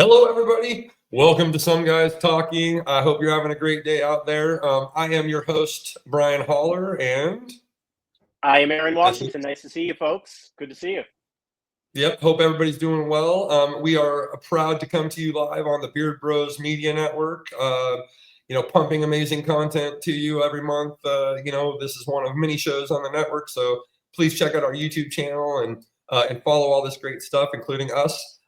Hello, everybody. Welcome to Some Guys Talking. I hope you're having a great day out there. I am your host, Brian Holler, and I am Aaron Washington. Nice to see you, folks. Good to see you. Yep, hope everybody's doing well. We are proud to come to you live on the Beard Bros Media Network. Pumping amazing content to you every month. This is one of many shows on the network, so please check out our YouTube channel and follow all this great stuff, including us.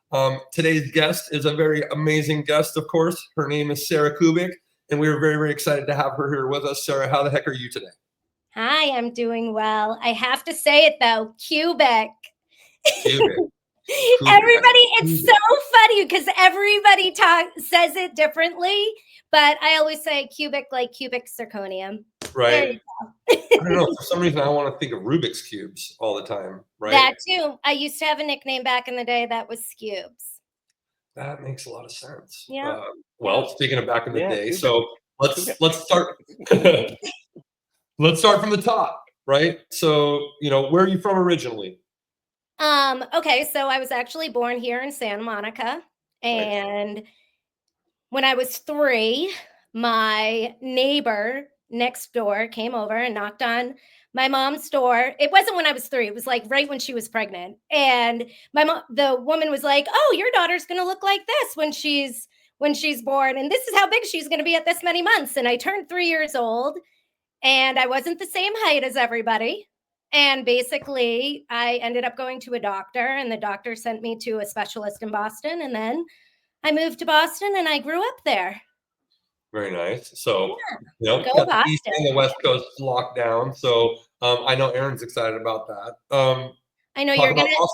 Today's guest is a very amazing guest, of course. Her name is Sarah Kubik, and we are very, very excited to have her here with us. Sarah, how the heck are you today? Hi, I'm doing well. I have to say it though, Kubik. Everybody, it's so funny because everybody says it differently, but I always say cubic like cubic zirconium. Right. I don't know. For some reason, I want to think of Rubik's Cubes all the time, right? That too. I used to have a nickname back in the day that was Scubes. That makes a lot of sense. Yeah. Speaking of back in the day, Cubic. so let's start. Let's start from the top, right? So, where are you from originally? Okay, so I was actually born here in Santa Monica, and when I was 3, my neighbor next door came over and knocked on my mom's door. It wasn't when I was 3. It was like right when she was pregnant. And the woman was like, "Oh, your daughter's going to look like this when she's born. And this is how big she's going to be at this many months." And I turned 3 years old and I wasn't the same height as everybody. And basically I ended up going to a doctor, and the doctor sent me to a specialist in Boston. And then I moved to Boston and I grew up there. Very nice. So, go got Boston. The East and the West Coast locked down. So, I know Aaron's excited about that. I know you're going to.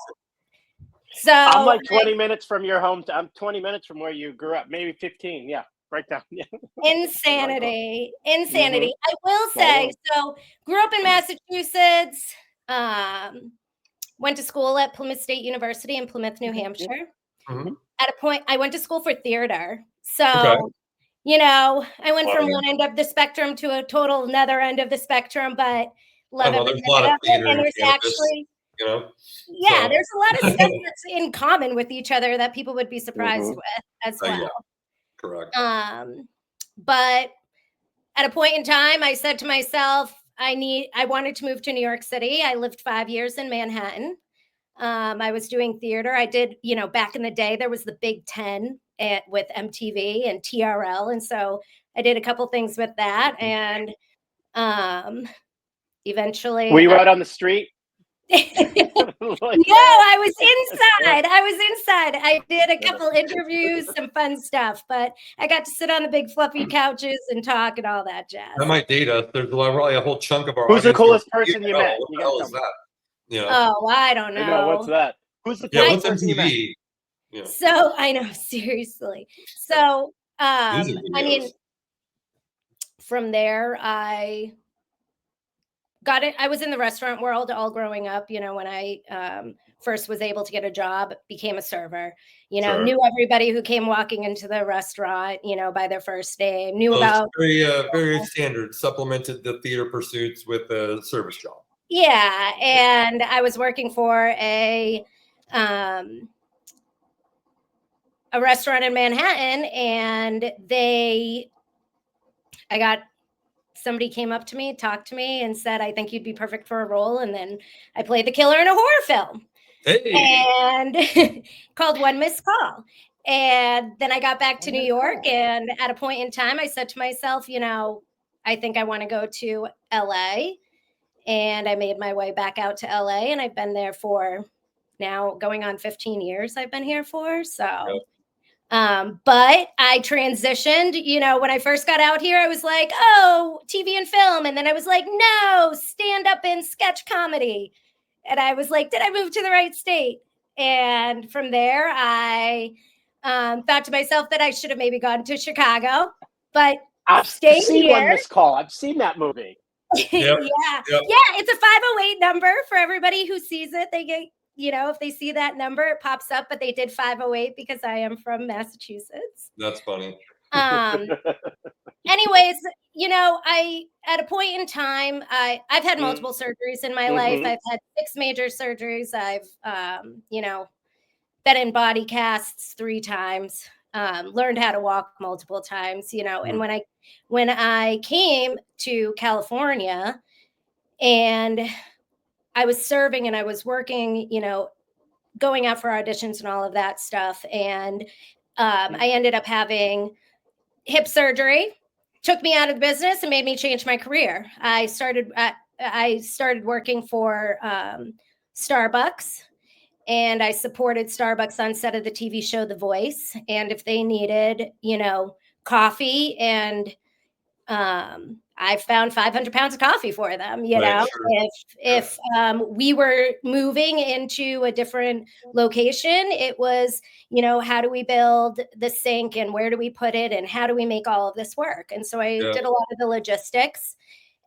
So I'm like 20 minutes from your home. I'm 20 minutes from where you grew up. Maybe 15. Yeah, right down. Yeah. Insanity. I will say, so grew up in Massachusetts. Went to school at Plymouth State University in Plymouth, New Hampshire. Mm-hmm. At a point, I went to school for theater. So, I went from one end of the spectrum to a total another end of the spectrum, but love every there's a lot of theater and there's actually, there's a lot of stuff that's in common with each other that people would be surprised with as well. Yeah. Correct. But at a point in time, I said to myself, I wanted to move to New York City. I lived 5 years in Manhattan. I was doing theater. I did, back in the day, there was the Big 10 with MTV and TRL. And so I did a couple things with that. And eventually. Were you out on the street? No, I was inside. I did a couple interviews, some fun stuff, but I got to sit on the big fluffy couches and talk and all that jazz. That might date us. There's probably a whole chunk of our Who's the coolest person you met? What the hell is that? Oh, I don't know. I know, what's that? Who's the coolest person you met? Yeah. So I know, seriously. So I mean, from there I got it. I was in the restaurant world all growing up, when I first was able to get a job, became a server, knew everybody who came walking into the restaurant, by their first name, knew about very standard, supplemented the theater pursuits with a service job. Yeah. And I was working for a restaurant in Manhattan, and somebody came up to me, talked to me, and said, "I think you'd be perfect for a role." And then I played the killer in a horror film. And called One Missed Call. And then I got back to New York, and at a point in time, I said to myself, I think I want to go to LA. And I made my way back out to LA, and I've been there for now going on 15 years I've been here for. So, but I transitioned, when I first got out here, I was like, oh, TV and film. And then I was like, no, stand up and sketch comedy. And I was like, did I move to the right state? And from there, I thought to myself that I should have maybe gone to Chicago, but I've seen One Missed Call. I've seen that movie. Yep. Yeah, it's a 508 number for everybody who sees it. They get, if they see that number, it pops up, but they did 508 because I am from Massachusetts. That's funny. Anyways, I, at a point in time, I've had multiple surgeries in my life. I've had 6 major surgeries. I've, been in body casts 3 times, learned how to walk multiple times, you know. And when I came to California and I was serving and I was working, you know, going out for auditions and all of that stuff. And I ended up having hip surgery, took me out of the business and made me change my career. I started working for Starbucks, and I supported Starbucks on set of the TV show The Voice. And if they needed, you know, coffee, and I found 500 pounds of coffee for them, you Right, know. sure. If we were moving into a different location, it was, you know, how do we build the sink and where do we put it and how do we make all of this work? And so I did a lot of the logistics.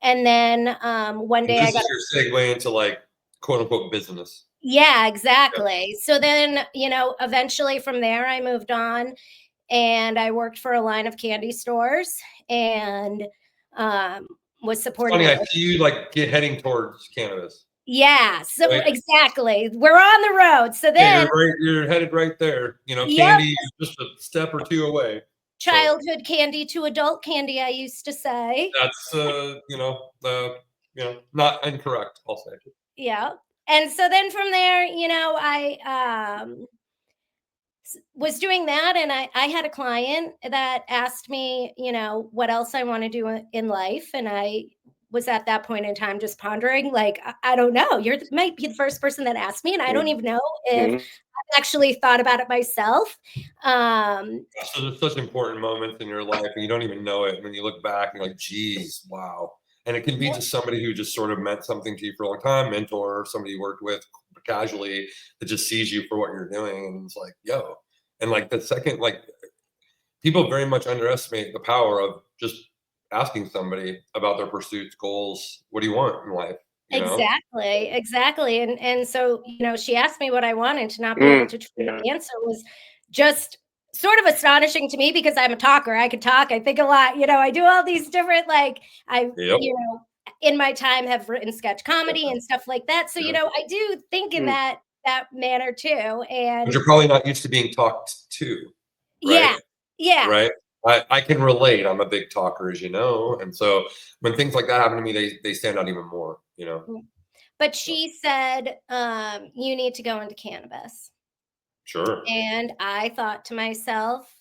And then one day this is your segue into like quote unquote business. Yeah, exactly. So then, you know, eventually from there, I moved on and I worked for a line of candy stores and was supporting. Funny, I see you like heading towards cannabis. Yeah, so right? Exactly. We're on the road. So then you're headed right there. You know, candy is just a step or two away. Childhood candy to adult candy, I used to say. That's not incorrect, I'll say. Yeah. And so then from there, you know, I was doing that, and I had a client that asked me, you know, what else I want to do in life. And I was at that point in time just pondering, like, I don't know. Might be the first person that asked me, and I don't even know if I've actually thought about it myself. So there's such important moments in your life, and you don't even know it. When you look back, you're like, geez, wow. And it can be just somebody who just sort of meant something to you for a long time, mentor, somebody you worked with casually that just sees you for what you're doing. And it's like, yo. And like the second, like people very much underestimate the power of just asking somebody about their pursuits, goals. What do you want in life? You know? Exactly. And so, you know, she asked me what I wanted. To not be able to truly answer was just sort of astonishing to me, because I'm a talker. I could talk. I think a lot. You know, I do all these different, like, you know, in my time have written sketch comedy and stuff like that. So, you know, I do think in that manner too. And but you're probably not used to being talked to, right? Yeah. Right. I can relate. I'm a big talker, as you know. And so when things like that happen to me, they stand out even more, you know? But she said, you need to go into cannabis. Sure. And I thought to myself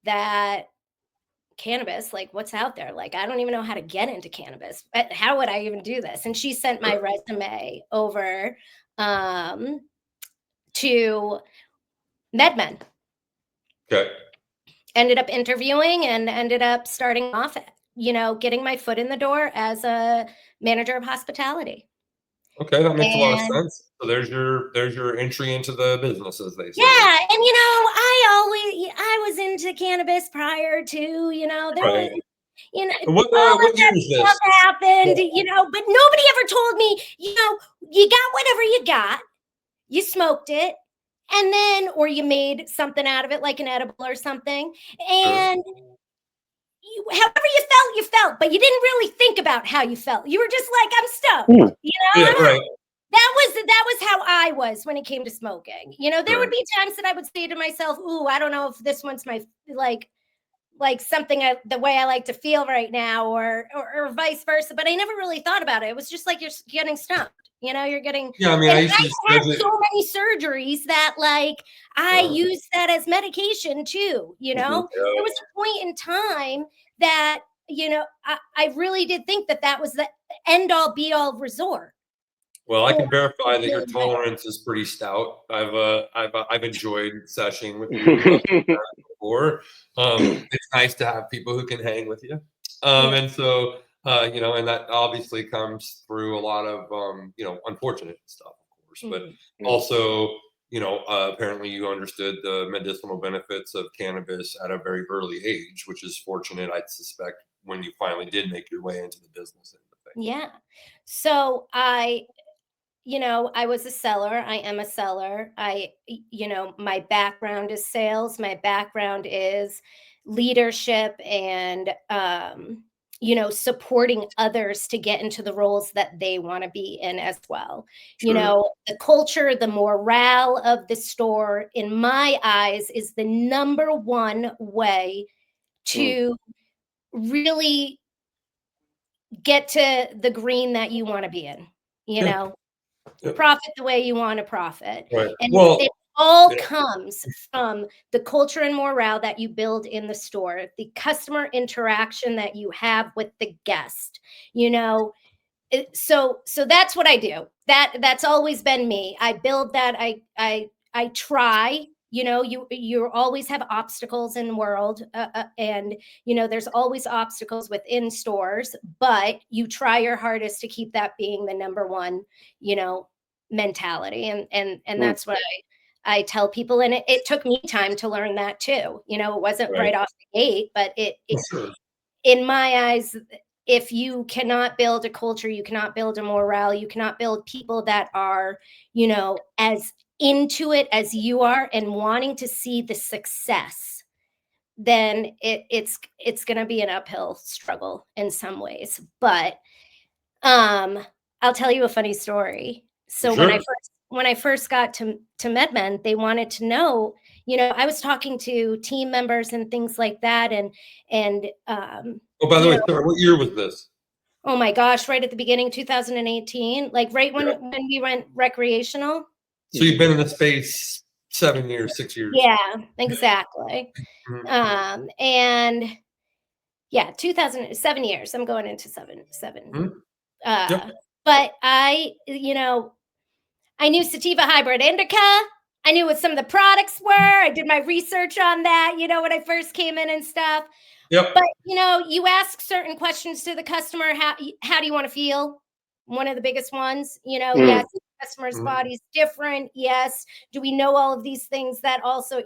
that cannabis, like, what's out there? Like, I don't even know how to get into cannabis. How would I even do this? And she sent my resume over to MedMen. Okay. Ended up interviewing and ended up starting off, you know, getting my foot in the door as a manager of hospitality. Okay, that makes a lot of sense. So there's your entry into the business, as they say. Yeah, and you know, I was into cannabis prior to, you know, there was, you know, what year is this? Happened, you know, but nobody ever told me, you know, you got whatever you got, you smoked it, and then, or you made something out of it, like an edible or something, and however you felt, but you didn't really think about how you felt. You were just like, I'm stoked, you know? Yeah, right. That was how I was when it came to smoking. You know, there would be times that I would say to myself, ooh, I don't know if this one's my, like something the way I like to feel right now, or vice versa. But I never really thought about it. It was just like you're getting stumped. You know, you're getting. Yeah, I mean, I used to had so many surgeries that, like, I used that as medication too. You know, there was a point in time that, you know, I really did think that was the end all be all resort. Well, I can verify that your tolerance is pretty stout. I've enjoyed seshing with you before. It's nice to have people who can hang with you. And so you know, and that obviously comes through a lot of you know, unfortunate stuff, of course, but also, you know, apparently you understood the medicinal benefits of cannabis at a very early age, which is fortunate, I'd suspect, when you finally did make your way into the business. Yeah. So you know, I was a seller. I am a seller. You know, my background is sales. My background is leadership and, supporting others to get into the roles that they want to be in as well. Sure. The culture, the morale of the store, in my eyes, is the number one way to really get to the green that you want to be in, profit the way you want to profit. Right. And Well, it all comes from the culture and morale that you build in the store, the customer interaction that you have with the guest, so that's what I do. That's always been me. I build that. I try. You always have obstacles in the world, and there's always obstacles within stores, but you try your hardest to keep that being the number one, mentality, and that's what I tell people. And it took me time to learn that too. It wasn't right off the gate, but sure. in my eyes, if you cannot build a culture, you cannot build a morale, you cannot build people that are, as into it as you are and wanting to see the success, then it's going to be an uphill struggle in some ways. But I'll tell you a funny story. So Sure. when I first got to MedMen, they wanted to know, I was talking to team members and things like that, and oh, by the way, Sarah, what year was this? Oh my gosh, right at the beginning, 2018, like right when we went recreational. So you've been in the space 7 years, 6 years. Yeah, exactly. And yeah, 2007 years. I'm going into seven. But I knew Sativa Hybrid Indica. I knew what some of the products were. I did my research on that, when I first came in and stuff. Yep. But, you ask certain questions to the customer. How do you want to feel? One of the biggest ones, yes, the customer's body's different. Yes. Do we know all of these things that also,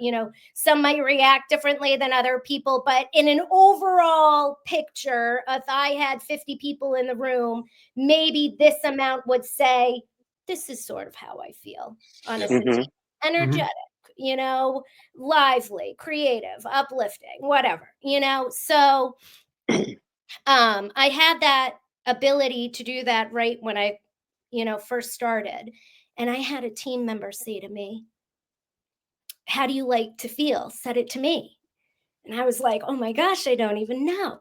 some might react differently than other people, but in an overall picture, if I had 50 people in the room, maybe this amount would say, this is sort of how I feel, honestly. Energetic, lively, creative, uplifting, whatever, so I had that ability to do that right when I first started. And I had a team member say to me, how do you like to feel? Said it to me. And I was like, oh my gosh, I don't even know.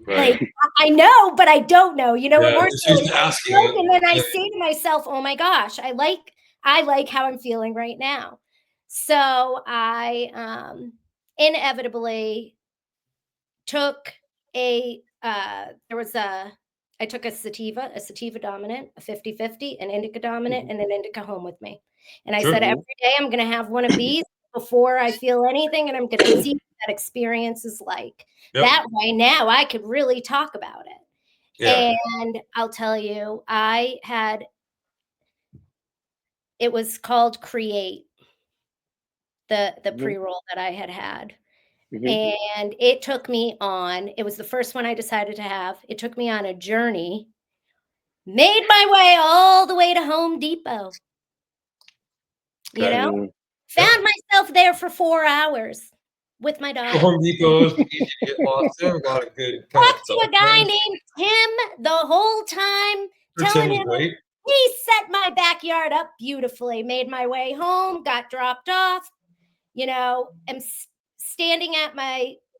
Right. Like, I know, but I don't know, more so asking and then I say to myself, oh my gosh, I like how I'm feeling right now. So I inevitably took I took a sativa dominant, a 50-50, an indica dominant, and an indica home with me. And I said, every day I'm going to have one of these before I feel anything, and I'm going to see what that experience is like. That way now I could really talk about it. And I'll tell you, it was called Create, the pre-roll that I had. And it took me on, it was the first one I decided to have. It took me on a journey, made my way all the way to Home Depot. Found myself there for 4 hours with my dog. Home Depot is easy to get lost in. A lot of good Talked to a guy named Tim the whole time, telling him he set my backyard up beautifully, made my way home, got dropped off, am standing at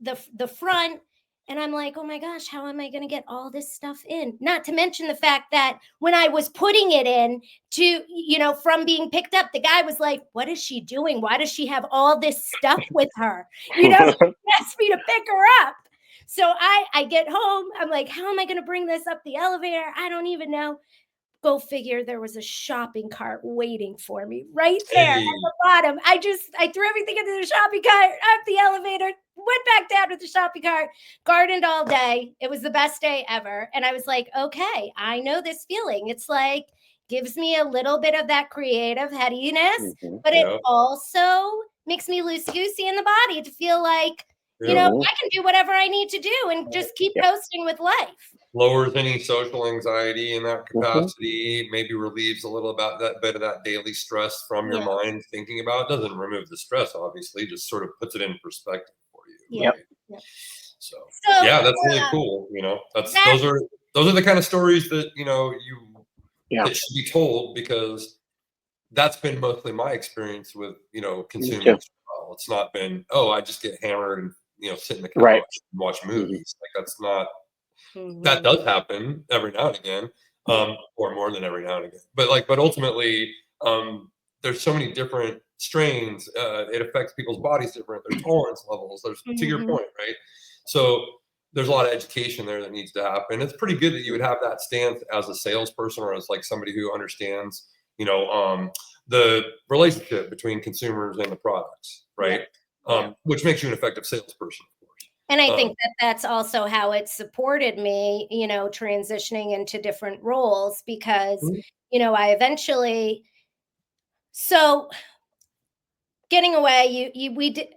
the front, and I'm like, oh my gosh, how am I going to get all this stuff in? Not to mention the fact that when I was putting it in to, from being picked up, the guy was like, what is she doing? Why does she have all this stuff with her? He asked me to pick her up. So I get home. I'm like, how am I going to bring this up the elevator? I don't even know. Go figure, there was a shopping cart waiting for me right there at the bottom. I threw everything into the shopping cart, up the elevator, went back down with the shopping cart, gardened all day. It was the best day ever. And I was like, okay, I know this feeling. It's like, gives me a little bit of that creative headiness, but it also makes me loosey-goosey in the body to feel like, I can do whatever I need to do and just keep coasting with life. Lowers any social anxiety in that capacity, maybe relieves a little about that bit of that daily stress from your mind thinking about it. Doesn't remove the stress, obviously, just sort of puts it in perspective for you. Yep. So, So, yeah, that's really cool. Those are the kind of stories that, that should be told, because that's been mostly my experience with, consuming as well. It's not been, oh, I just get hammered and, sit in the couch and watch movies. Like, that's not, that does happen every now and again, or more than every now and again. But ultimately, there's so many different strains. It affects people's bodies different. There's tolerance levels. There's, to your point, right? So there's a lot of education there that needs to happen. It's pretty good that you would have that stance as a salesperson, or as like somebody who understands, the relationship between consumers and the products, right? Which makes you an effective salesperson. And I think that that's also how it supported me, transitioning into different roles, because, I eventually, so getting away, we did,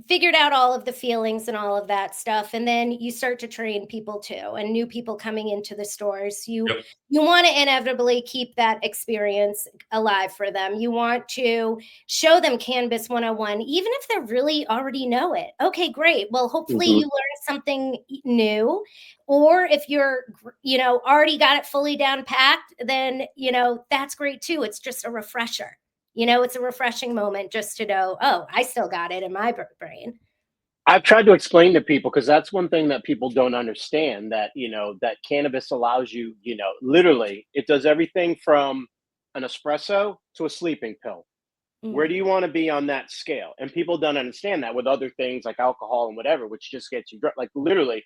figured out all of the feelings and all of that stuff. And then you start to train people too, and new people coming into the stores. You want to inevitably keep that experience alive for them. You want to show them Cannabis 101, even if they really already know it. Okay, great. Well, hopefully you learn something new. Or if you're, already got it fully down packed, then, that's great too. It's just a refresher. It's a refreshing moment just to know, oh, I still got it in my brain. I've tried to explain to people, because that's one thing that people don't understand, that, that cannabis allows you, literally, it does everything from an espresso to a sleeping pill. Where do you want to be on that scale? And people don't understand that with other things like alcohol and whatever, which just gets you like, literally,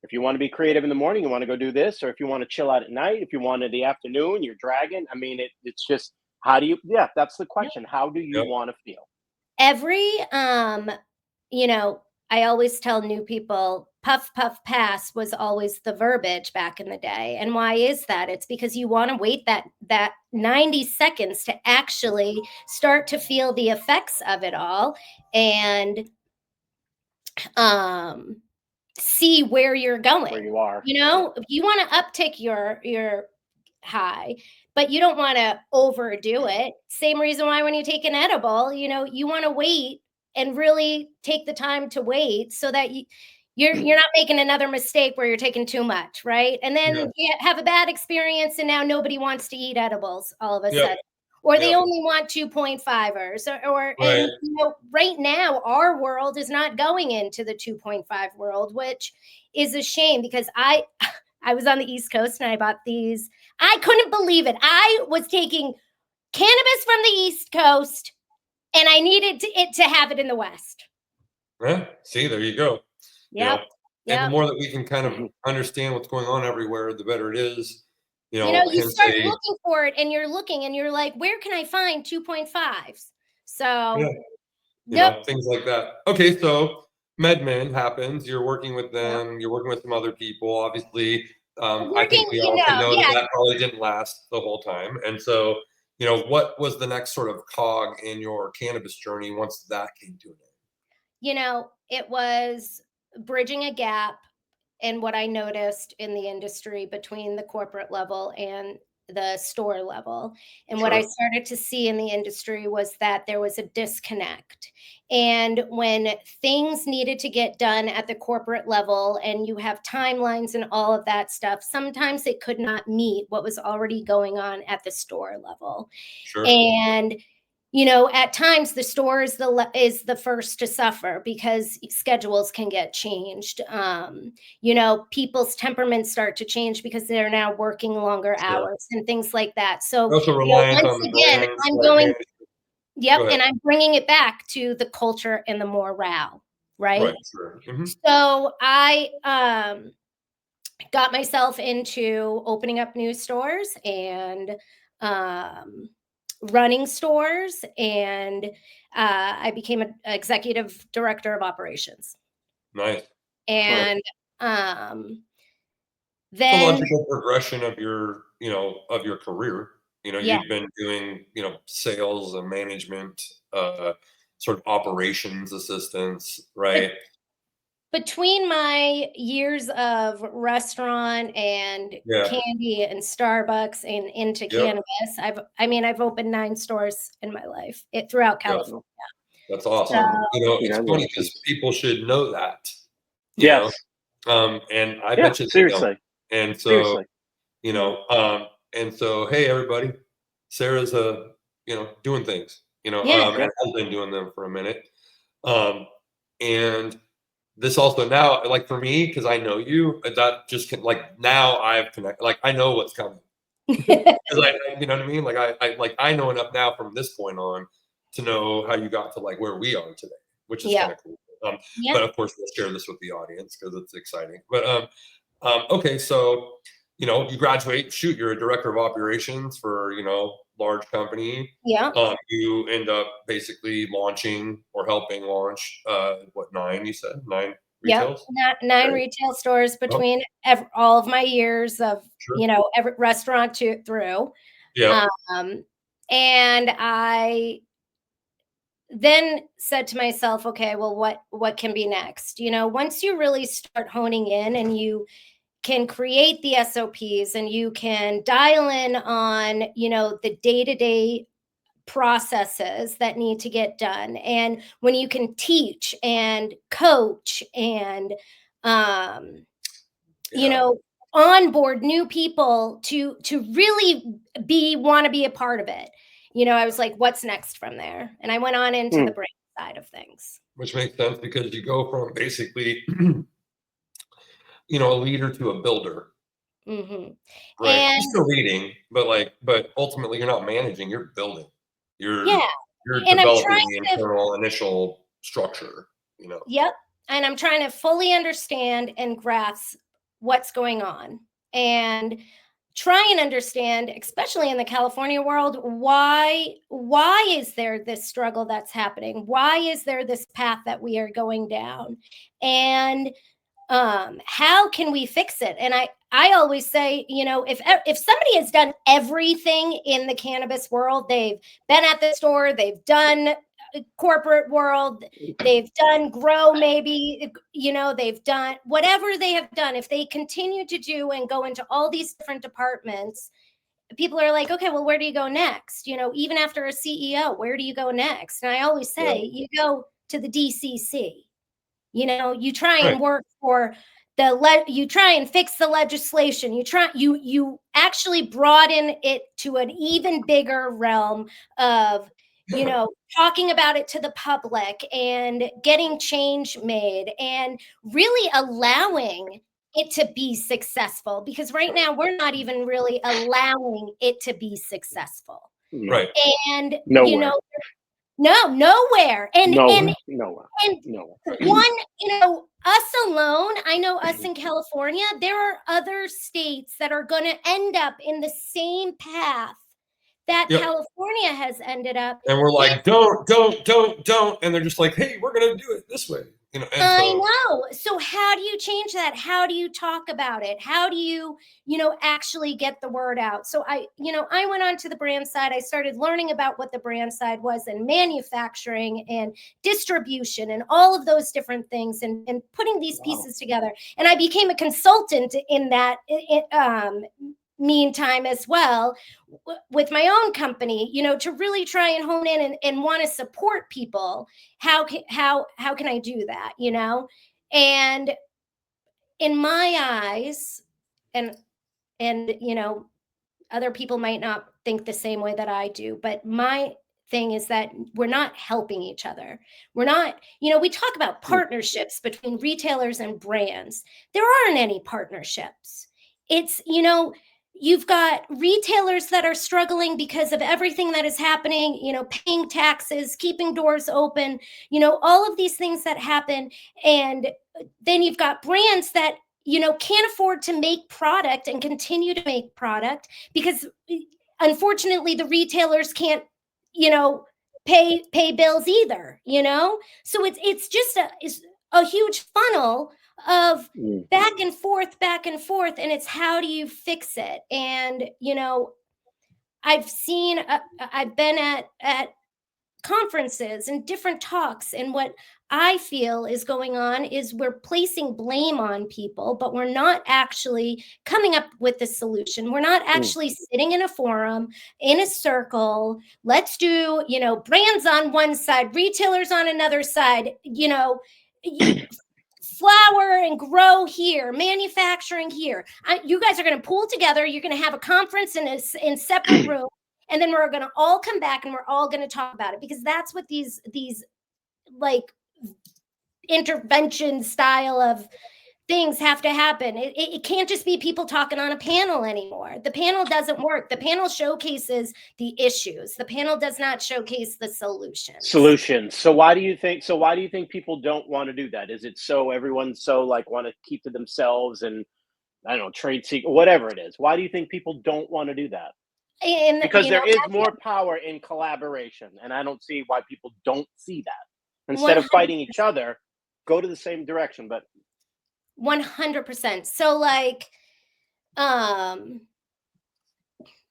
if you want to be creative in the morning, you want to go do this, or if you want to chill out at night, if you want in the afternoon, you're dragging. I mean, it's just, how do you, that's the question. How do you want to feel? Every, I always tell new people, puff, puff, pass was always the verbiage back in the day. And why is that? It's because you want to wait that 90 seconds to actually start to feel the effects of it all, and see where you're going. Where you are. You want to uptick your high, but you don't want to overdo it. Same reason why when you take an edible, you want to wait and really take the time to wait, so that you're not making another mistake where you're taking too much, right? And then you have a bad experience, and now nobody wants to eat edibles all of a sudden. Or they only want 2.5ers, and right now our world is not going into the 2.5 world, which is a shame, because I was on the East Coast and I bought these. I couldn't believe it. I was taking cannabis from the East Coast, and I needed it to have it in the West. Yeah, see, there you go. Yeah. And the more that we can kind of understand what's going on everywhere, the better it is. You start looking for it, and you're looking, and you're like, where can I find 2.5s? So, things like that. Okay, so MedMen happens. You're working with them. You're working with some other people. Obviously, I think we all can know that probably didn't last the whole time. And so, what was the next sort of cog in your cannabis journey once that came to an end? It was bridging a gap in what I noticed in the industry between the corporate level and the store level. And what I started to see in the industry was that there was a disconnect. And when things needed to get done at the corporate level, and you have timelines and all of that stuff, sometimes it could not meet what was already going on at the store level. And at times the store is the first to suffer, because schedules can get changed. People's temperaments start to change because they're now working longer hours and things like that. So once again, I'm going, and I'm bringing it back to the culture and the morale, right? So I got myself into opening up new stores and running stores, and I became an executive director of operations. Nice. And then the logical progression of your career. You've been doing sales and management, sort of operations assistance, right? Between my years of restaurant and candy and Starbucks and into cannabis, I've opened 9 stores in my life throughout California. That's awesome. It's funny because people should know that. Yes. And I bet you they seriously. don't. And so, Seriously. and so, hey, everybody, Sarah's, doing things, and has been doing them for a minute. And this also now, like for me, because I know you, that just can, like, now I've connected, like I know what's coming. Because you know what I mean? Like I know enough now from this point on to know how you got to like where we are today, which is kind of cool. But of course, we'll share this with the audience because it's exciting. But okay, so you graduate, shoot, you're a director of operations for large company. Yeah. You end up basically launching or helping launch 9? You said 9 retails? Yep. 9 retail stores between all of my years of every restaurant through. Yeah. And I then said to myself, okay, well, what can be next? Once you really start honing in and you can create the SOPs and you can dial in on, the day-to-day processes that need to get done. And when you can teach and coach and, onboard new people to really want to be a part of it. I was like, what's next from there? And I went on into the brand side of things. Which makes sense because you go from basically, a leader to a builder. Mm-hmm. Right. And you're still leading, but ultimately you're not managing, you're building. You're developing the internal initial structure, Yep. And I'm trying to fully understand and grasp what's going on and try and understand, especially in the California world, why is there this struggle that's happening? Why is there this path that we are going down? And how can we fix it? And I always say, if somebody has done everything in the cannabis world, they've been at the store, they've done corporate world, they've done grow, maybe, they've done whatever they have done. If they continue to do and go into all these different departments, people are like, okay, well, where do you go next? Even after a CEO, where do you go next? And I always say, you go to the DCC. You try and work for you try and fix the legislation. You actually broaden it to an even bigger realm of, talking about it to the public and getting change made and really allowing it to be successful. Because right now we're not even really allowing it to be successful. Right. And, nowhere. Nowhere. And nowhere. One, us alone, I know us in California, there are other states that are going to end up in the same path that California has ended up. And we're like, don't. And they're just like, hey, we're going to do it this way. I know. So how do you change that? How do you talk about it? How do you, actually get the word out? So I went on to the brand side. I started learning about what the brand side was and manufacturing and distribution and all of those different things and putting these pieces together. And I became a consultant in that meantime as well with my own company, to really try and hone in and want to support people. How can I do that? And in my eyes, and other people might not think the same way that I do, but my thing is that we're not helping each other. We're not, we talk about partnerships between retailers and brands. There aren't any partnerships. It's, you've got retailers that are struggling because of everything that is happening, paying taxes, keeping doors open, all of these things that happen. And then you've got brands that, can't afford to make product and continue to make product because unfortunately the retailers can't, pay bills either, So it's just a huge funnel of back and forth, and it's how do you fix it? And I've been at conferences and different talks, and what I feel is going on is we're placing blame on people, but we're not actually coming up with the solution. We're not actually sitting in a forum, in a circle. Let's do, flower and grow here, manufacturing here. You guys are going to pull together. You're going to have a conference in separate rooms, and then we're going to all come back and we're all going to talk about it, because that's what these like intervention style of things have to happen. It can't just be people talking on a panel anymore. The panel doesn't work. The panel showcases the issues. The panel does not showcase the solutions. So why do you think people don't want to do that? Is it so everyone's so like want to keep to themselves and I don't know, trade secret, whatever it is? Why do you think people don't want to do that? Because there is more power in collaboration, and I don't see why people don't see that. Instead of fighting each other, go to the same direction. But 100%. So like, back in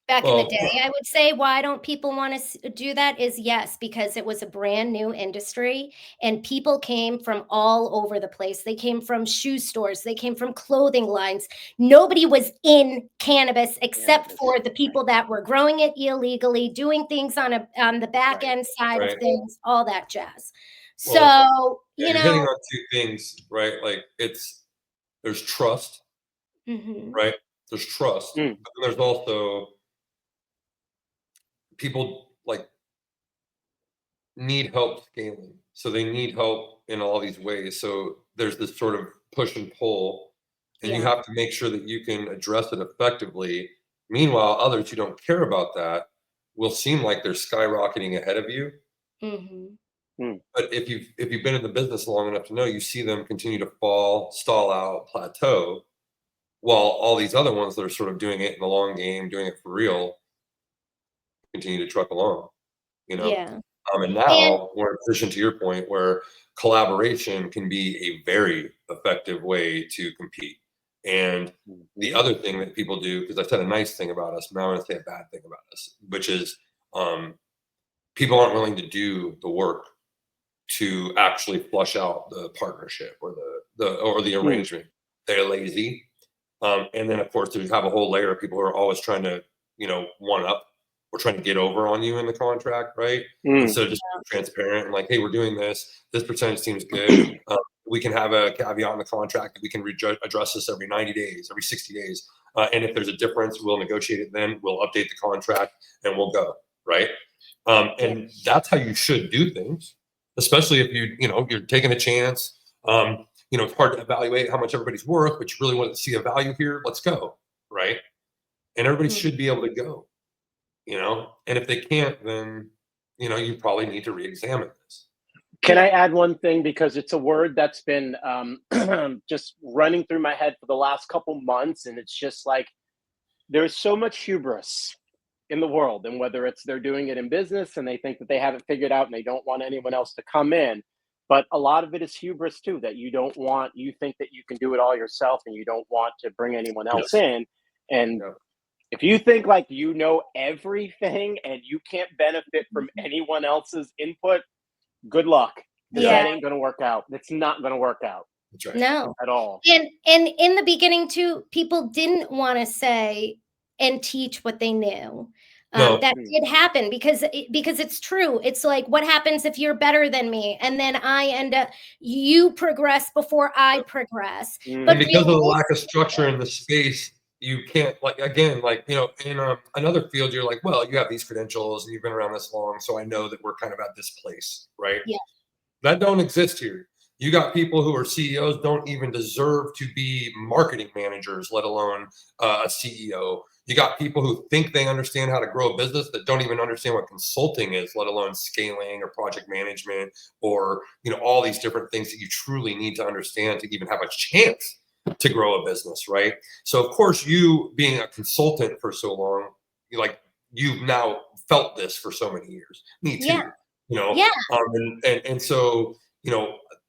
the day, I would say, why don't people want to do that is yes, because it was a brand new industry and people came from all over the place. They came from shoe stores. They came from clothing lines. Nobody was in cannabis except for the people that were growing it illegally, doing things on the back end side of things, all that jazz. So, you're hitting on two things, right? Like there's trust, right? There's trust, but then there's also people like need help scaling. So they need help in all these ways. So there's this sort of push and pull, and you have to make sure that you can address it effectively. Meanwhile, others who don't care about that will seem like they're skyrocketing ahead of you. But if you've been in the business long enough to know, you see them continue to fall, stall out, plateau, while all these other ones that are sort of doing it in the long game, doing it for real, continue to truck along, you know? And now we're in a position, to your point, where collaboration can be a very effective way to compete. And the other thing that people do, because I said a nice thing about us, now I'm going to say a bad thing about us, which is people aren't willing to do the work to actually flush out the partnership or the arrangement. They're lazy. And then of course there's have a whole layer of people who are always trying to, one up or trying to get over on you in the contract, right? Instead of just being transparent and like, hey, we're doing this percentage seems good. We can have a caveat in the contract that we can address this every 90 days, every 60 days. And if there's a difference, we'll negotiate it then, we'll update the contract and we'll go, right? And that's how you should do things, especially if you're taking a chance. It's hard to evaluate how much everybody's worth, but you really want to see a value here. Let's go, right? And everybody should be able to go, and if they can't, then, you probably need to re-examine this. Can I add one thing? Because it's a word that's been just running through my head for the last couple months. And it's just like, there's so much hubris in the world. And whether it's they're doing it in business and they think that they have it figured out and they don't want anyone else to come in. But a lot of it is hubris too, that you think that you can do it all yourself and you don't want to bring anyone else in. And if you think like everything and you can't benefit from anyone else's input, good luck. That ain't going to work out. It's not going to work out. That's right. No. At all. And in the beginning too, people didn't want to say and teach what they knew. That did happen because it's true. It's like, what happens if you're better than me? And then you progress before I progress. But because of the lack of structure in the space, you can't in another field, you're like, well, you have these credentials and you've been around this long. So I know that we're kind of at this place, right? Yeah. That don't exist here. You got people who are CEOs, don't even deserve to be marketing managers, let alone a CEO. You got people who think they understand how to grow a business that don't even understand what consulting is, let alone scaling or project management or, all these different things that you truly need to understand to even have a chance to grow a business, right? So of course, you being a consultant for so long, you've now felt this for so many years. Me too. And so,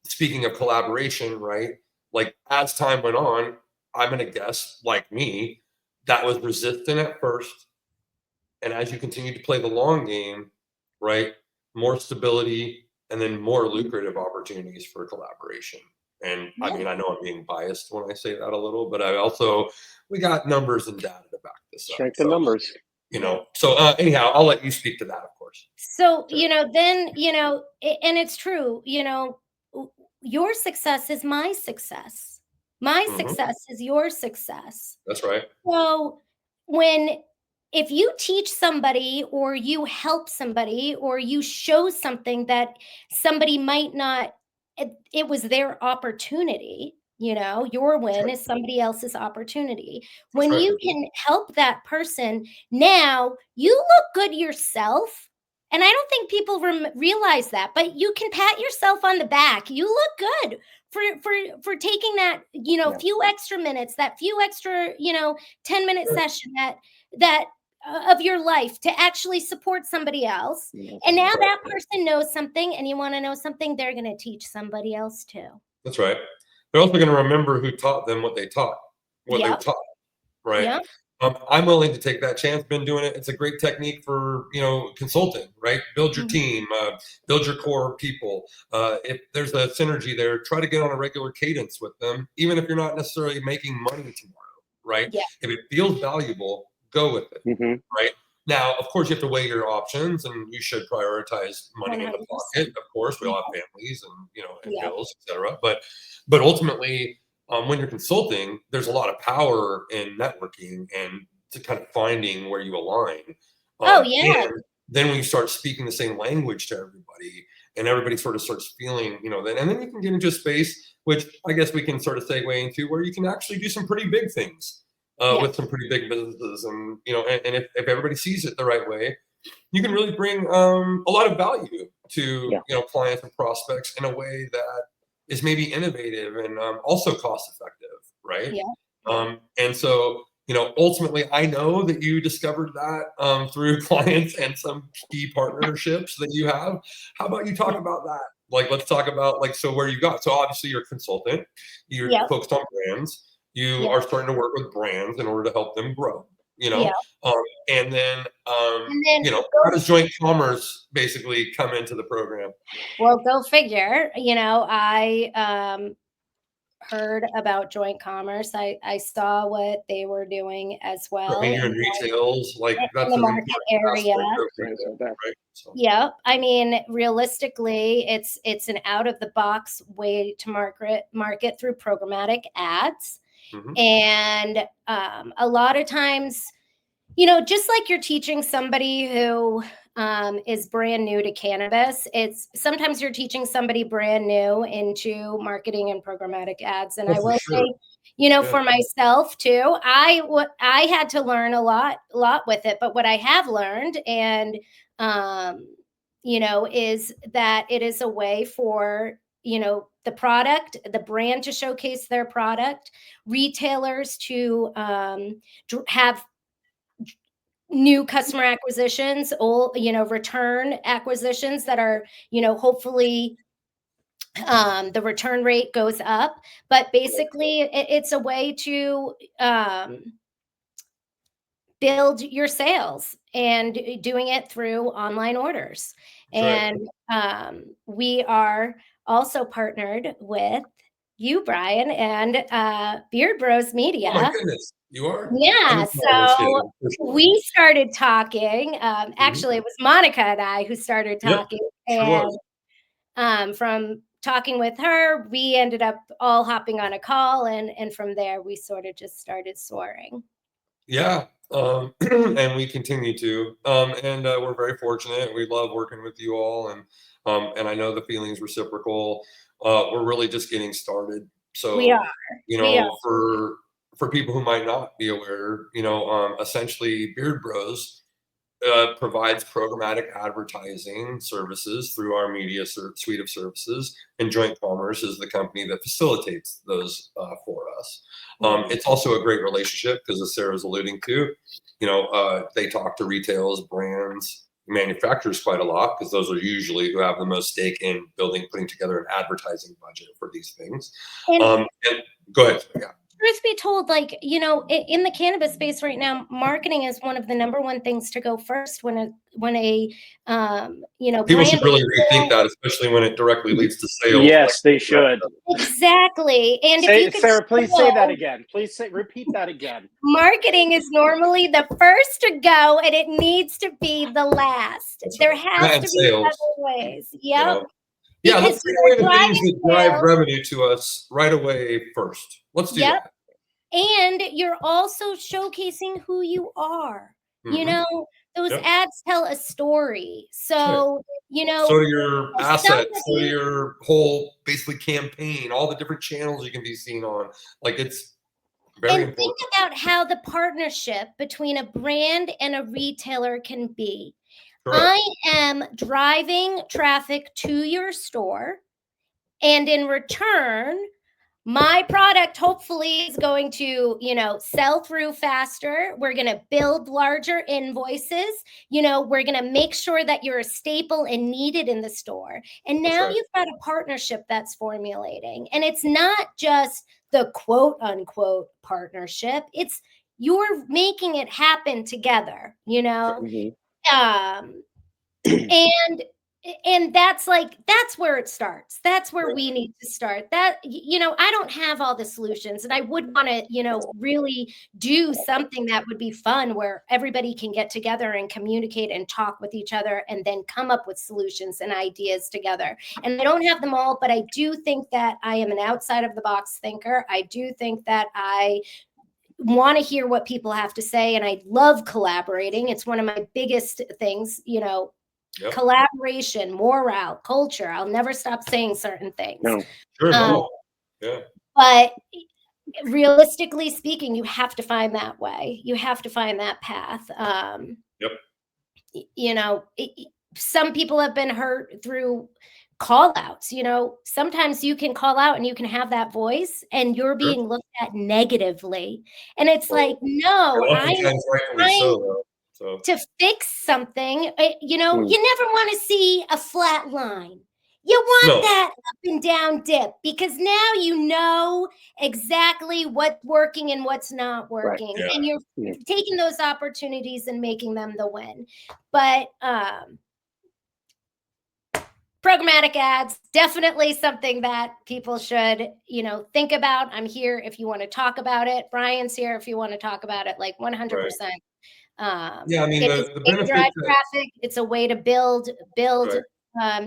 speaking of collaboration, right? Like as time went on, I'm going to guess, like me, that was resistant at first. And as you continue to play the long game, right, more stability and then more lucrative opportunities for collaboration. And I mean, I know I'm being biased when I say that a little, but we got numbers and data to back this up. Strength in numbers. So anyhow, I'll let you speak to that, of course. So, then, and it's true, your success is my success. My success is your success. That's right. So if you teach somebody or you help somebody or you show something that somebody might not, it was their opportunity, your win is somebody else's opportunity. When you can help that person, now you look good yourself. And I don't think people realize that, but you can pat yourself on the back. You look good for taking that, few extra minutes, that few extra, 10-minute session that of your life to actually support somebody else. And now that person knows something, and you want to know something, they're going to teach somebody else too. That's right. They're also going to remember who taught them what they taught, they taught, right? Yep. I'm willing to take that chance. Been doing it. It's a great technique for, consulting, right? Build your team, build your core people. If there's a synergy there, try to get on a regular cadence with them, even if you're not necessarily making money tomorrow, right? Yeah. If it feels valuable, go with it, right? Now, of course, you have to weigh your options, and you should prioritize money 100%. In the pocket. Of course, we all have families and bills, etc. But ultimately, when you're consulting, there's a lot of power in networking and to kind of finding where you align. And then when you start speaking the same language to everybody, and everybody sort of starts feeling, then you can get into a space, which I guess we can sort of segue into, where you can actually do some pretty big things. With some pretty big businesses, and and if everybody sees it the right way, you can really bring a lot of value to clients and prospects in a way that is maybe innovative and also cost effective, right? And so ultimately, I know that you discovered that through clients and some key partnerships that you have. How about you talk about that? Like, let's talk about so where you got. So obviously, you're a consultant. You're focused on brands. You are starting to work with brands in order to help them grow, and then, how does joint commerce basically come into the program? Well, go figure. I heard about joint commerce. I saw what they were doing as well. I mean, you're in retails, that's in the market area. Right? So. Yeah. I mean, realistically, it's an out of the box way to market through programmatic ads. And a lot of times, just like you're teaching somebody who is brand new to cannabis, sometimes you're teaching somebody brand new into marketing and programmatic ads. And I will say, for myself too, I had to learn a lot with it. But what I have learned and is that it is a way for the product, the brand to showcase their product, retailers to have new customer acquisitions, return acquisitions that are, hopefully the return rate goes up. But basically, it's a way to build your sales and doing it through online orders. And we are also partnered with you, Brian, and Beard Bros Media. Oh my goodness, you are? Yeah, so we started talking. Actually, it was Monica and I who started talking. And from talking with her, we ended up all hopping on a call. And from there, we sort of just started soaring. Yeah. And we continue to. And we're very fortunate. We love working with you all. And I know the feeling's reciprocal. We're really just getting started. So, we are. For people who might not be aware, essentially Beard Bros provides programmatic advertising services through our media suite of services, and Joint Commerce is the company that facilitates those for us. It's also a great relationship because, as Sarah's alluding to, they talk to retailers, brands, manufacturers quite a lot, because those are usually who have the most stake in putting together an advertising budget for these things. And go ahead. Yeah. Truth be told, in the cannabis space right now, marketing is one of the number one things to go first when a people should really rethink that, especially when it directly leads to sales. Yes, they should. Exactly. And Sarah, please say that again. Please repeat that again. Marketing is normally the first to go, and it needs to be the last. There has to be other ways. Yep. Yeah, let's Because take you're away the things that drive sales. revenue to us right away first. Let's do Yep. that. And you're also showcasing who you are. You Mhm. know, those Yep. ads tell a story. So, you know, So do your for assets, so do somebody, your whole basically campaign, all the different channels you can be seen on. Like it's very and think important. about how the partnership between a brand and a retailer can be. Correct. I am driving traffic to your store, and in return, my product hopefully is going to, sell through faster. We're going to build larger invoices. We're going to make sure that you're a staple and needed in the store. And That's now right. you've got a partnership that's formulating. And it's not just the quote unquote partnership, it's you're making it happen together, Um, and that's where it starts. That's where we need to start. I don't have all the solutions, and I would want to really do something that would be fun where everybody can get together and communicate and talk with each other and then come up with solutions and ideas together. And I don't have them all, but I do think that I am an outside of the box thinker. I do think that I want to hear what people have to say, and I love collaborating. It's one of my biggest things, Yep. collaboration, morale, culture. I'll never stop saying certain things. No. Sure. No. Yeah. But realistically speaking, you have to find that way. You have to find that path. Yep. Some people have been hurt through call outs. Sometimes you can call out and you can have that voice and you're being looked at negatively. And it's like, no, I'm trying to fix something. You never want to see a flat line. You want that up and down dip, because now you know exactly what's working and what's not working. Right. Yeah. And you're taking those opportunities and making them the win. But programmatic ads, definitely something that people should, think about. I'm here if you want to talk about it. Brian's here if you want to talk about it, like 100%. Yeah, I mean, it is the a way to benefit drive traffic. It's a way to build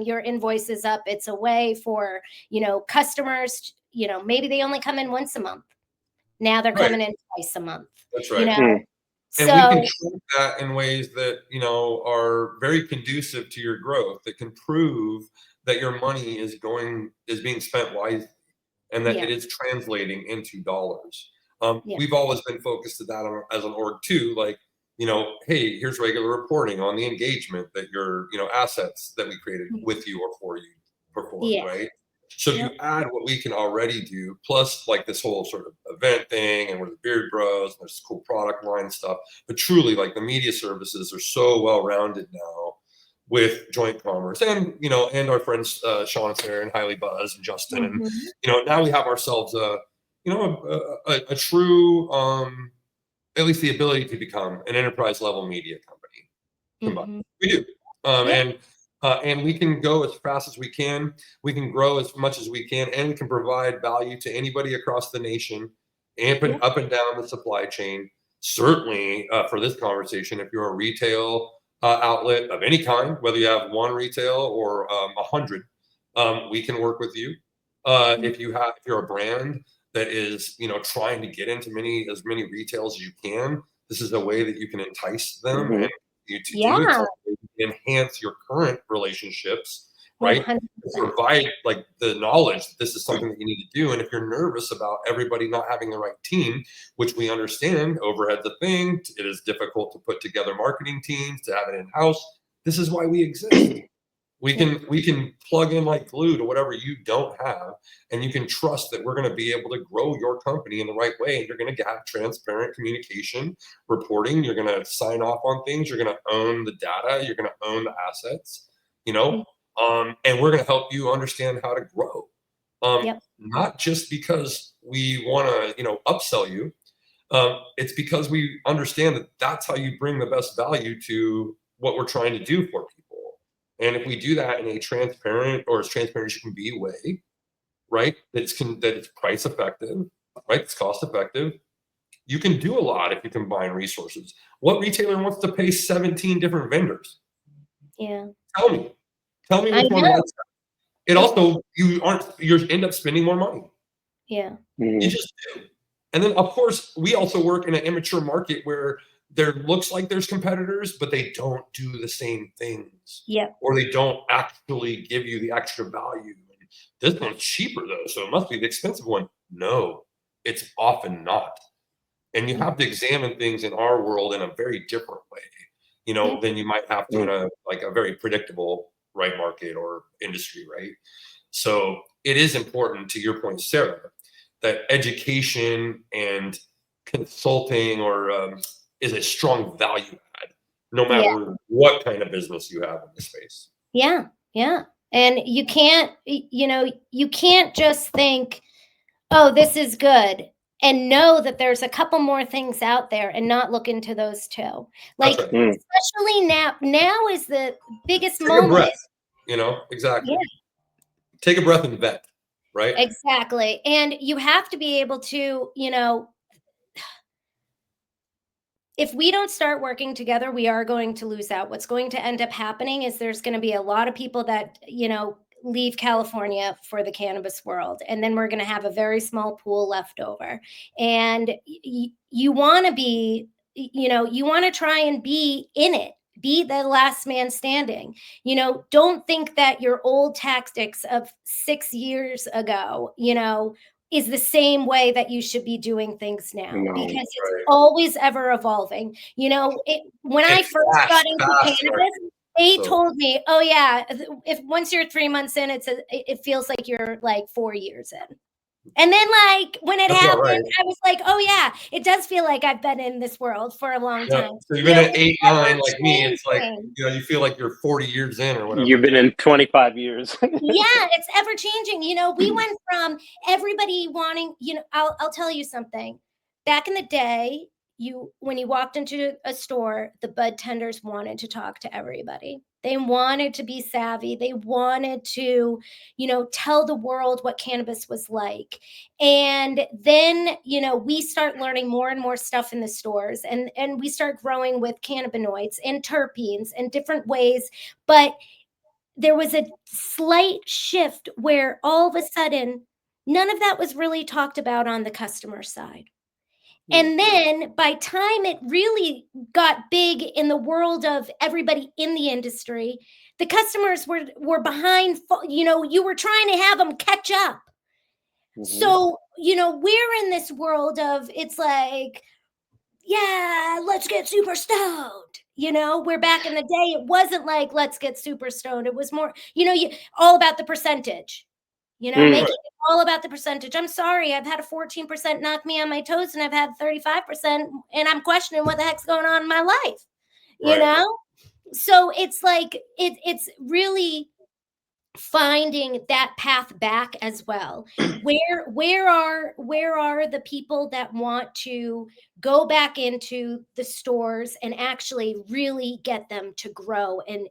your invoices up. It's a way for, customers, maybe they only come in once a month. Now they're coming in twice a month. That's right. And we can track that in ways that, are very conducive to your growth, that can prove that your money is being spent wisely and that it is translating into dollars. We've always been focused to that as an org too. Like, hey, here's regular reporting on the engagement that your, assets that we created with you or for you perform, right? So you add what we can already do, plus like this whole sort of event thing, and we're the Beard Bros, and there's this cool product line stuff. But truly, like the media services are so well-rounded now with joint commerce, and and our friends Sean and Sarah and Highly Buzz and Justin, and now we have ourselves a true at least the ability to become an enterprise level media company. Combined. We do, and we can go as fast as we can. We can grow as much as we can, and we can provide value to anybody across the nation, and up and down the supply chain. Certainly, for this conversation, if you're a retail outlet of any kind, whether you have one retail or 100, we can work with you. If you're a brand that is trying to get into as many retails as you can, this is a way that you can entice them and you to do it. Enhance your current relationships, right? 100%. Provide like the knowledge that this is something that you need to do. And if you're nervous about everybody not having the right team, which we understand, overhead's a thing, it is difficult to put together marketing teams, to have it in-house. This is why we exist. We can plug in like glue to whatever you don't have, and you can trust that we're going to be able to grow your company in the right way. And you're going to have transparent communication, reporting. You're going to sign off on things. You're going to own the data. You're going to own the assets. And we're going to help you understand how to grow. Not just because we want to upsell you. It's because we understand that that's how you bring the best value to what we're trying to do for people. And if we do that in a transparent, or as transparent as you can be, way, right? That it's price effective, right? It's cost effective. You can do a lot if you combine resources. What retailer wants to pay 17 different vendors? Yeah. Tell me which one wants that. it also, you end up spending more money. Yeah. You just do. And then, of course, we also work in an immature market where there looks like there's competitors, but they don't do the same things. Yeah. Or they don't actually give you the extra value. This one's cheaper, though, so it must be the expensive one. No, it's often not. And you have to examine things in our world in a very different way, than you might have to in a very predictable market or industry, right? So it is important, to your point, Sarah, that education and consulting is a strong value add, no matter what kind of business you have in the space. Yeah, yeah. And you can't just think, oh, this is good, and know that there's a couple more things out there and not look into those too. Like, especially now is the biggest moment. Take a breath, exactly. Yeah. Take a breath and vet, right? Exactly. And you have to be able to, if we don't start working together, we are going to lose out. What's going to end up happening is there's going to be a lot of people that, leave California for the cannabis world. And then we're going to have a very small pool left over. And you want to be, you want to try and be in it. Be the last man standing. Don't think that your old tactics of 6 years ago, is the same way that you should be doing things now, because it's always ever evolving. When I first got into cannabis, they told me, oh yeah, if once you're 3 months in, it feels like you're like 4 years in. And then when it happened, I was like, oh yeah, it does feel like I've been in this world for a long time. So you've been at 8, 9 like me. It's like, you feel like you're 40 years in or whatever. You've been in 25 years. Yeah, it's ever changing. We went from everybody wanting, I'll tell you something. Back in the day, when you walked into a store, the bud tenders wanted to talk to everybody. They wanted to be savvy. They wanted to, tell the world what cannabis was like. And then, we start learning more and more stuff in the stores, and we start growing with cannabinoids and terpenes and different ways. But there was a slight shift where all of a sudden, none of that was really talked about on the customer side. And then by time it really got big in the world of everybody in the industry, the customers were behind, you were trying to have them catch up. So, we're in this world of, it's like, yeah, let's get super stoned. Where back in the day, it wasn't like, let's get super stoned. It was more, all about the percentage. Making it all about the percentage. I'm sorry, I've had a 14% knock me on my toes, and I've had 35%, and I'm questioning what the heck's going on in my life. So it's like it's really finding that path back as well. Where are the people that want to go back into the stores and actually really get them to grow and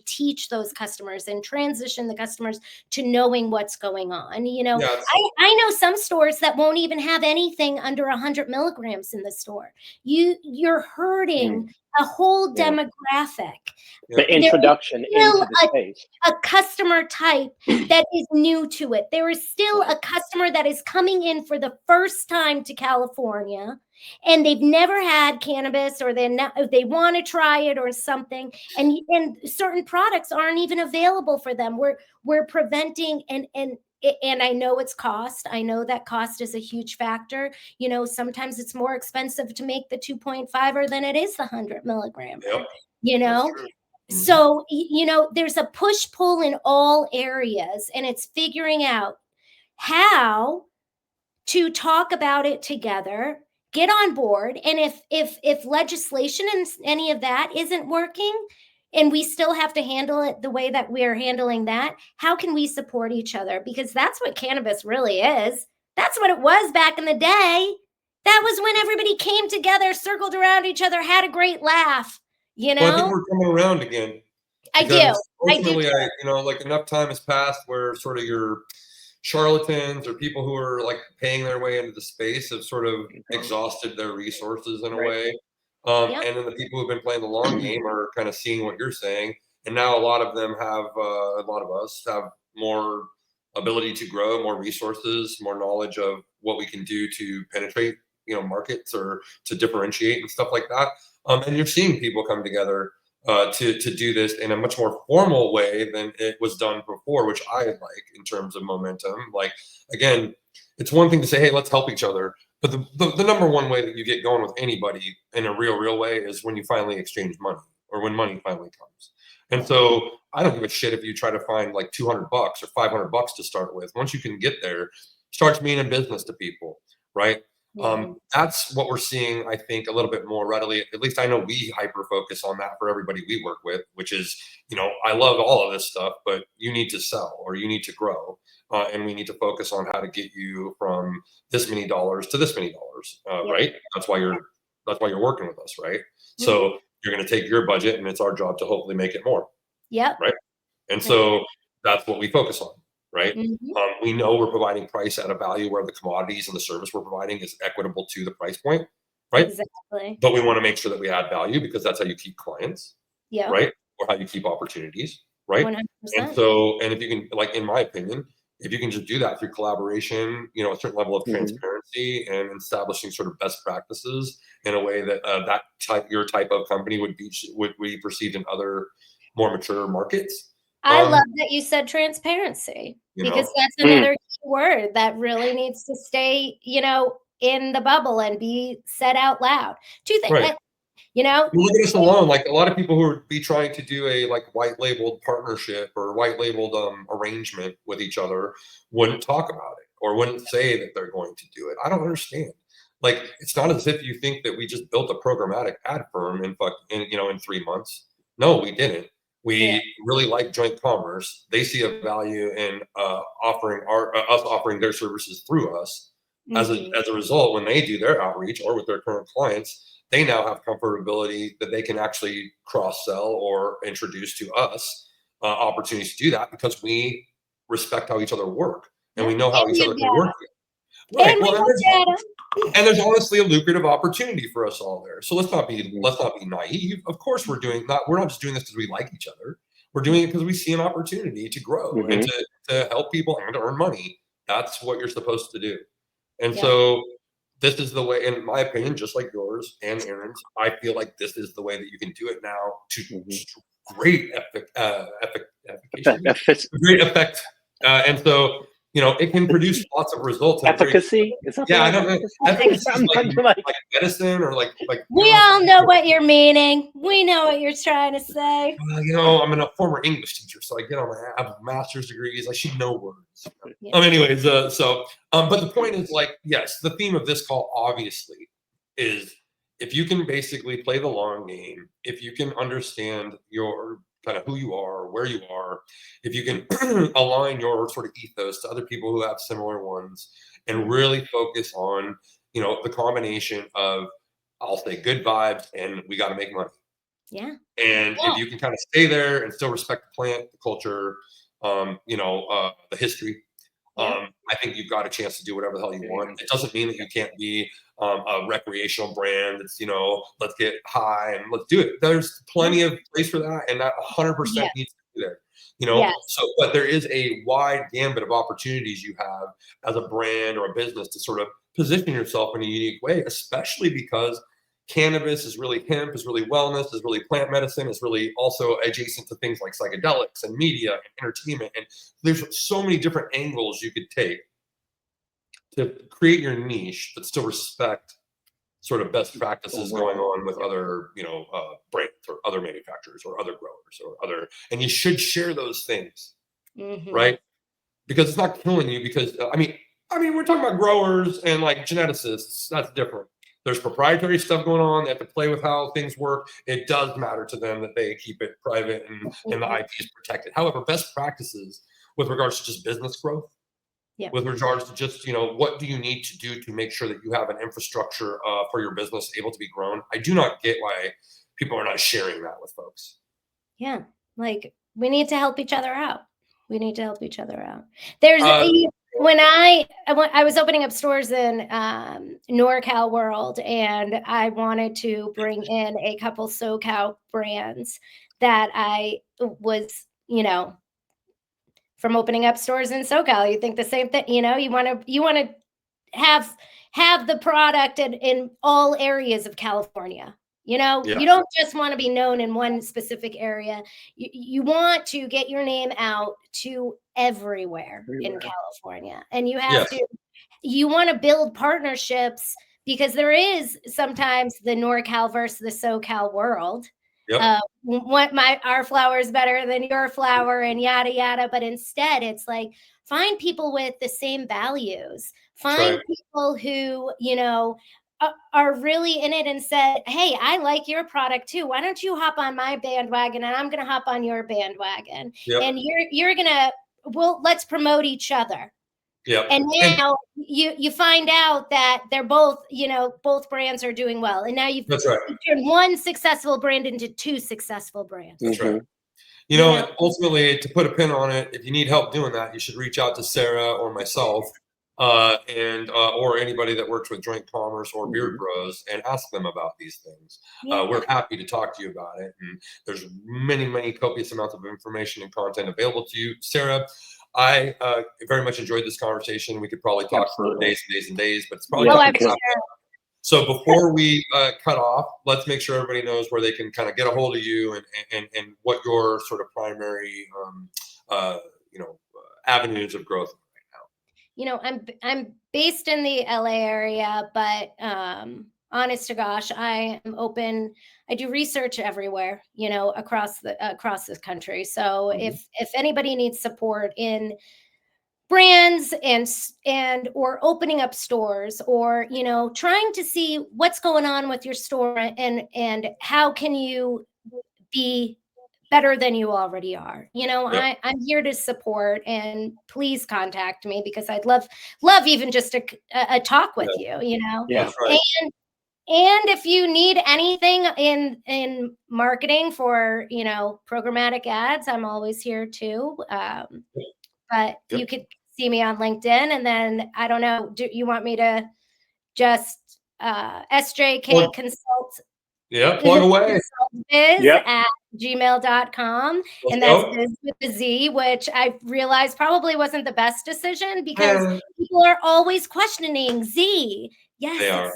teach those customers and transition the customers to knowing what's going on? I know some stores that won't even have anything under 100 milligrams in the store. You're hurting a whole demographic. The introduction into the space. A customer type that is new to it. There is still a customer that is coming in for the first time to California, and they've never had cannabis, or they want to try it or something, and certain products aren't even available for them. We're preventing and I know it's cost. I know that cost is a huge factor. Sometimes it's more expensive to make the 2.5 than it is the 100 milligram. So, there's a push-pull in all areas, and it's figuring out how to talk about it together, get on board. And if legislation and any of that isn't working, and we still have to handle it the way that we're handling that, how can we support each other? Because that's what cannabis really is. That's what it was back in the day. That was when everybody came together, circled around each other, had a great laugh. Well, I think we're coming around again. I do. Ultimately, enough time has passed where sort of your charlatans or people who are paying their way into the space have sort of exhausted their resources in a way. And then the people who've been playing the long game are kind of seeing what you're saying. And now a lot of them have, a lot of us have more ability to grow, more resources, more knowledge of what we can do to penetrate, markets or to differentiate and stuff like that. And you're seeing people come together to do this in a much more formal way than it was done before, which I like in terms of momentum. Like, again, it's one thing to say, hey, let's help each other. But the number one way that you get going with anybody in a real way is when you finally exchange money, or when money finally comes. And so I don't give a shit if you try to find like $200 or $500 to start with. Once you can get there, starts meaning business to people, right? That's what we're seeing, I think, a little bit more readily. At least I know we hyper focus on that for everybody we work with, which is, I love all of this stuff, but you need to sell or you need to grow. And we need to focus on how to get you from this many dollars to this many dollars, right? That's why you're working with us, right? So you're going to take your budget, and it's our job to hopefully make it more. Right. And so that's what we focus on, right? We know we're providing price at a value where the commodities and the service we're providing is equitable to the price point, right? Exactly. But we want to make sure that we add value, because that's how you keep clients, right? Or how you keep opportunities, right? 100%. And so, and if you can, like, in my opinion, if you can just do that through collaboration, a certain level of transparency and establishing sort of best practices in a way that your type of company would be perceived in other more mature markets. I love that you said transparency, because that's another key word that really needs to stay, in the bubble and be said out loud. Two things. Right. Look at us alone. Like, a lot of people who would be trying to do a white labeled partnership or white labeled arrangement with each other wouldn't talk about it or wouldn't say that they're going to do it. I don't understand. Like, it's not as if you think that we just built a programmatic ad firm in 3 months. No, we didn't. We really like joint commerce. They see a value in offering us offering their services through us. As a result, when they do their outreach or with their current clients, they now have comfortability that they can actually cross-sell or introduce to us opportunities to do that, because we respect how each other work and we know how each other can work. Right. And there's honestly a lucrative opportunity for us all there. So let's not be naive. Of course, we're not just doing this because we like each other. We're doing it because we see an opportunity to grow and to help people and to earn money. That's what you're supposed to do. And so this is the way, in my opinion, just like yours and Aaron's, I feel like this is the way that you can do it now to great effect. And so, it can produce lots of results. Efficacy? I don't know. Efficacy is like medicine, or like. We all know what you're meaning. We know what you're trying to say. I'm a former English teacher, so I have master's degrees. I should know words. Anyways, but the point is, yes, the theme of this call obviously is, if you can basically play the long game, if you can understand your kind of who you are, where you are, if you can align your sort of ethos to other people who have similar ones, and really focus on, the combination of, I'll say, good vibes and we got to make money. Yeah. And if you can kind of stay there and still respect the plant, the culture, the history, I think you've got a chance to do whatever the hell you want. It doesn't mean that you can't be a recreational brand that's, let's get high and let's do it. There's plenty of place for that, and that 100% needs to be there. So, but there is a wide gambit of opportunities you have as a brand or a business to sort of position yourself in a unique way, especially because cannabis is really hemp, is really wellness, is really plant medicine, is really also adjacent to things like psychedelics and media and entertainment. And there's so many different angles you could take to create your niche, but still respect sort of best practices going on with other, brands or other manufacturers or other growers or other, and you should share those things, right? Because it's not killing you. Because I mean, we're talking about growers and like geneticists. That's different. There's proprietary stuff going on. They have to play with how things work. It does matter to them that they keep it private and the IP is protected. However, best practices with regards to just business growth, with regards to just, what do you need to do to make sure that you have an infrastructure for your business able to be grown? I do not get why people are not sharing that with folks. Yeah. Like, we need to help each other out. There's when I was opening up stores in NorCal world, and I wanted to bring in a couple SoCal brands that I was, from opening up stores in SoCal. You think the same thing, you want to have the product in all areas of California. You don't just want to be known in one specific area. You want to get your name out to everywhere in California. And you want to build partnerships, because there is sometimes the NorCal versus the SoCal world. Our flower is better than your flower and yada, yada. But instead, it's like, find people with the same values. Find people who, are really in it and said, hey, I like your product too. Why don't you hop on my bandwagon and I'm going to hop on your bandwagon. And you're going to, let's promote each other. And now you find out that they're both, both brands are doing well. And now you've turned one successful brand into two successful brands. That's right. Ultimately, to put a pin on it, if you need help doing that, you should reach out to Sarah or myself, or anybody that works with Joint Commerce or Beard Bros, and ask them about these things. We're happy to talk to you about it. And there's many copious amounts of information and content available to you. Sarah, I very much enjoyed this conversation. We could probably talk for days and days and days, but it's probably time to wrap up. So before we cut off, let's make sure everybody knows where they can kind of get a hold of you and what your sort of primary avenues of growth are right now. I'm based in the LA area, but honest to gosh, I am open. I do research everywhere, across the country. So if anybody needs support in brands and or opening up stores, or trying to see what's going on with your store and how can you be better than you already are, I'm here to support, and please contact me, because I'd love even just a talk with you. That's right. And if you need anything in marketing for programmatic ads, I'm always here too. But you could see me on LinkedIn, and then I don't know, do you want me to just SJK Consult? Plug away. At gmail.com. And that's Biz with a Z, which I realized probably wasn't the best decision, because people are always questioning Z. Yes, they are.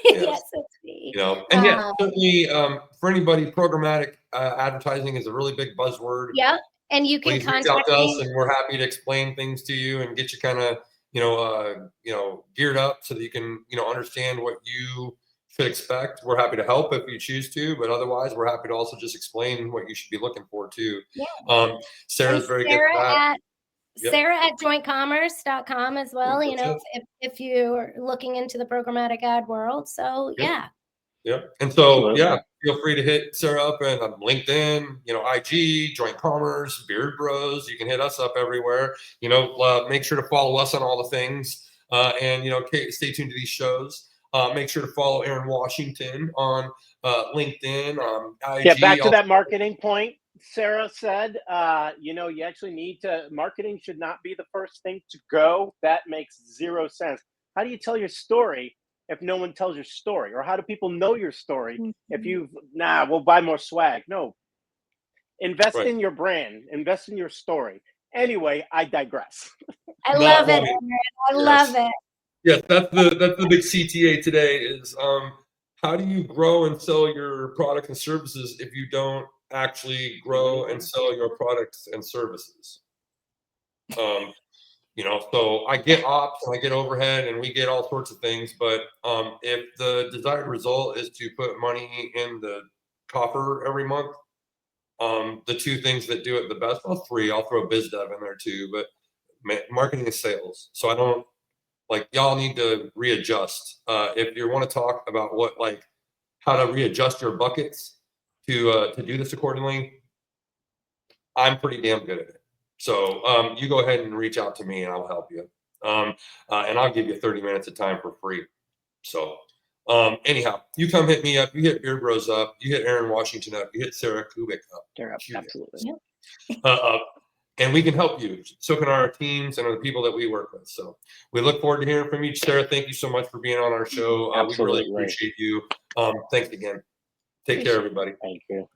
Yes, it's me. And certainly for anybody, programmatic advertising is a really big buzzword. And you can contact reach out to us, and we're happy to explain things to you and get you kind of geared up so that you can understand what you should expect. We're happy to help if you choose to, but otherwise we're happy to also just explain what you should be looking for too. Sarah's very good at that. Sarah at jointcommerce.com as well, if you're looking into the programmatic ad world. So and so feel free to hit Sarah up and LinkedIn, IG, Joint Commerce, Beard Bros. You can hit us up everywhere. Make sure to follow us on all the things, and stay tuned to these shows. Make sure to follow Aaron Washington on LinkedIn, IG. Back to that marketing point Sarah said. You actually need to, marketing should not be the first thing to go. That makes zero sense. How do you tell your story if no one tells your story? Or how do people know your story if we'll buy more swag? No. Invest in your brand. Invest in your story. Anyway, I digress. I love it. I love it. Yes, that's the big CTA today is how do you grow and sell your products and services if you don't actually grow and sell your products and services? So I get ops and I get overhead and we get all sorts of things, but if the desired result is to put money in the coffer every month, the two things that do it the best, well, three, I'll throw biz dev in there too, but marketing and sales. So I don't, y'all need to readjust. If you want to talk about how to readjust your buckets to do this accordingly, I'm pretty damn good at it. So you go ahead and reach out to me and I'll help you. And I'll give you 30 minutes of time for free. So anyhow, you come hit me up, you hit Beard Bros up, you hit Aaron Washington up, you hit Sarah Kubik up. Absolutely. And we can help you. So can our teams and the people that we work with. So we look forward to hearing from you. Sarah, thank you so much for being on our show. We really appreciate you. Thanks again. Take care, everybody. Thank you.